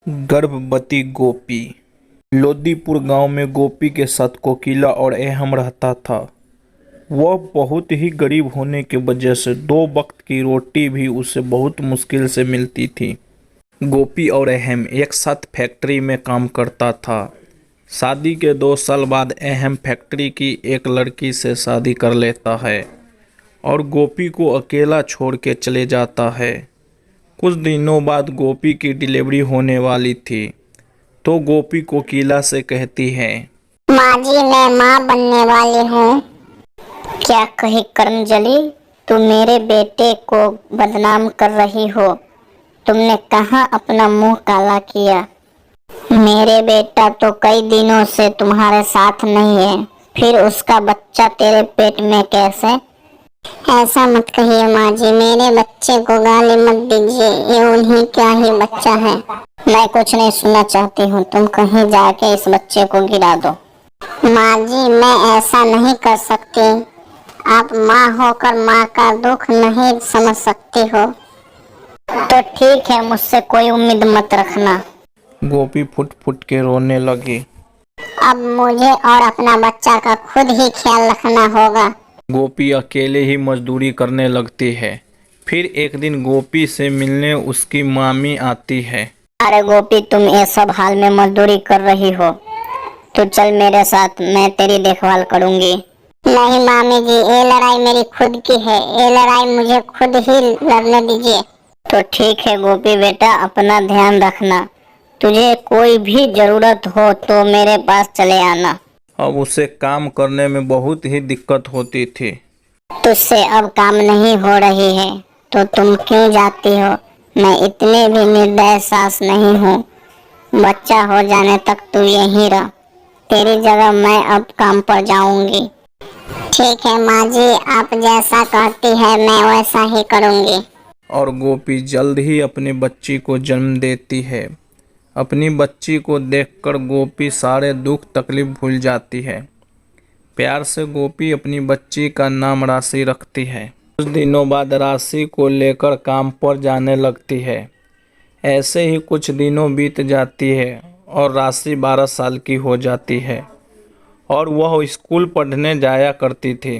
गर्भवती गोपी। लोदीपुर गांव में गोपी के साथ कोकिला और अहम रहता था। वह बहुत ही गरीब होने की वजह से 2 वक्त की रोटी भी उसे बहुत मुश्किल से मिलती थी। गोपी और अहम एक साथ फैक्ट्री में काम करता था। शादी के 2 साल बाद अहम फैक्ट्री की एक लड़की से शादी कर लेता है और गोपी को अकेला छोड़ के चले जाता है। कुछ दिनों बाद गोपी की डिलीवरी होने वाली थी, तो गोपी कोकिला से कहती है, माँ जी, मैं माँ बनने वाली हूँ। क्या कही कर्मजली, तू मेरे बेटे को बदनाम कर रही हो। तुमने कहाँ अपना मुंह काला किया। मेरे बेटा तो कई दिनों से तुम्हारे साथ नहीं है, फिर उसका बच्चा तेरे पेट में कैसे। ऐसा मत कहिए माँ जी, मेरे बच्चे को गाली मत दीजिए, ये उन्हीं का ही बच्चा है। मैं कुछ नहीं सुनना चाहती हूँ, तुम कहीं जाके इस बच्चे को गिरा दो। माँ जी, मैं ऐसा नहीं कर सकती। आप माँ होकर माँ का दुख नहीं समझ सकती हो, तो ठीक है, मुझसे कोई उम्मीद मत रखना। गोपी फुट फुट के रोने लगी। अब मुझे और अपना बच्चा का खुद ही ख्याल रखना होगा। गोपी अकेले ही मजदूरी करने लगती है। फिर एक दिन गोपी से मिलने उसकी मामी आती है। अरे गोपी, तुम ये सब हाल में मजदूरी कर रही हो, तो चल मेरे साथ, मैं तेरी देखभाल करूंगी। नहीं मामी जी, ये लड़ाई मेरी खुद की है, ये लड़ाई मुझे खुद ही लड़ने दीजिए। तो ठीक है गोपी बेटा, अपना ध्यान रखना। तुझे कोई भी जरूरत हो तो मेरे पास चले आना। अब उसे काम करने में बहुत ही दिक्कत होती थी। तुझसे अब काम नहीं हो रही है तो तुम क्यों जाती हो। मैं इतने भी निर्दय सास नहीं हूँ। बच्चा हो जाने तक तू यहीं रह, तेरी जगह मैं अब काम पर जाऊंगी। ठीक है माँ जी, आप जैसा कहती है मैं वैसा ही करूंगी। और गोपी जल्द ही अपनी बच्ची को जन्म देती है। अपनी बच्ची को देखकर गोपी सारे दुख तकलीफ भूल जाती है। प्यार से गोपी अपनी बच्ची का नाम राशि रखती है। कुछ दिनों बाद राशि को लेकर काम पर जाने लगती है। ऐसे ही कुछ दिनों बीत जाती है और राशि 12 साल की हो जाती है और वह स्कूल पढ़ने जाया करती थी।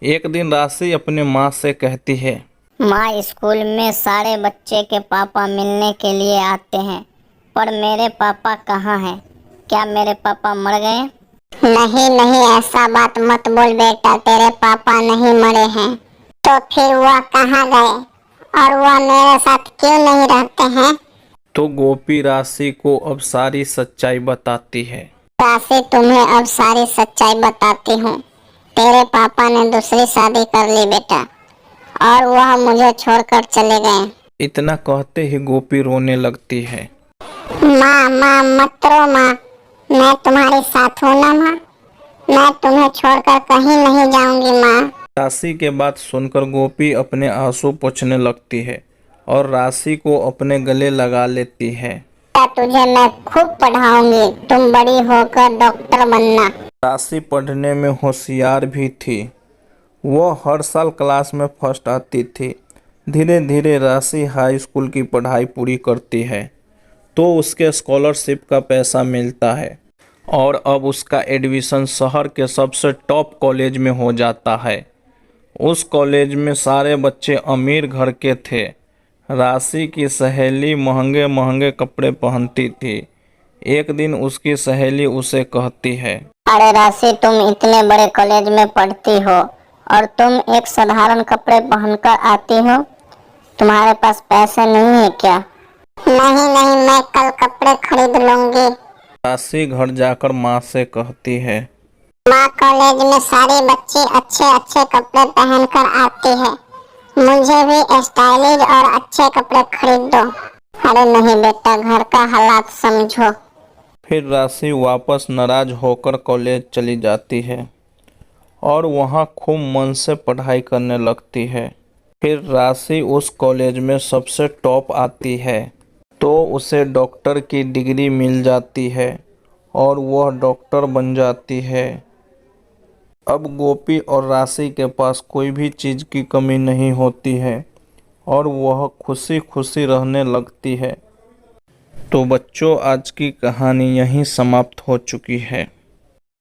एक दिन राशि अपने माँ से कहती है, माँ, स्कूल में सारे बच्चे के पापा मिलने के लिए आते हैं, पर मेरे पापा कहाँ हैं? क्या मेरे पापा मर गए? नहीं नहीं, ऐसा बात मत बोल बेटा, तेरे पापा नहीं मरे हैं। तो फिर वह कहाँ गए और वह मेरे साथ क्यों नहीं रहते हैं? तो गोपी राशि को अब सारी सच्चाई बताती है। राशि, तुम्हें अब सारी सच्चाई बताती हूँ। तेरे पापा ने दूसरी शादी कर ली बेटा, और वह मुझे छोड़कर चले गए। इतना कहते ही गोपी रोने लगती है। माँ माँ, मत रो माँ, मैं तुम्हारे साथ हूँ ना माँ। मैं तुम्हें छोड़कर कहीं नहीं जाऊंगी माँ। राशि के बात सुनकर गोपी अपने आंसू पोंछने लगती है और राशि को अपने गले लगा लेती है। तुझे मैं खूब पढ़ाऊंगी, तुम बड़ी होकर डॉक्टर बनना। राशि पढ़ने में होशियार भी थी। वह हर साल क्लास में फर्स्ट आती थी। धीरे धीरे राशि हाई स्कूल की पढ़ाई पूरी करती है तो उसके स्कॉलरशिप का पैसा मिलता है और अब उसका एडमिशन शहर के सबसे टॉप कॉलेज में हो जाता है। उस कॉलेज में सारे बच्चे अमीर घर के थे। राशि की सहेली महंगे महंगे कपड़े पहनती थी। एक दिन उसकी सहेली उसे कहती है, अरे राशि, तुम इतने बड़े कॉलेज में पढ़ती हो और तुम एक साधारण कपड़े पहनकर आती हो। तुम्हारे पास पैसे नहीं है क्या? नहीं नहीं, मैं कल कपड़े खरीद लूंगी। राशि घर जाकर माँ से कहती है, माँ, कॉलेज में सारे बच्चे अच्छे अच्छे कपड़े पहनकर आते हैं, मुझे भी स्टाइलिश और अच्छे कपड़े खरीद दो। अरे नहीं बेटा, घर का हालात समझो। फिर राशि वापस नाराज होकर कॉलेज चली जाती है और वहाँ खूब मन से पढ़ाई करने लगती है। फिर राशि उस कॉलेज में सबसे टॉप आती है तो उसे डॉक्टर की डिग्री मिल जाती है और वह डॉक्टर बन जाती है। अब गोपी और राशि के पास कोई भी चीज़ की कमी नहीं होती है और वह खुशी खुशी रहने लगती है। तो बच्चों, आज की कहानी यहीं समाप्त हो चुकी है।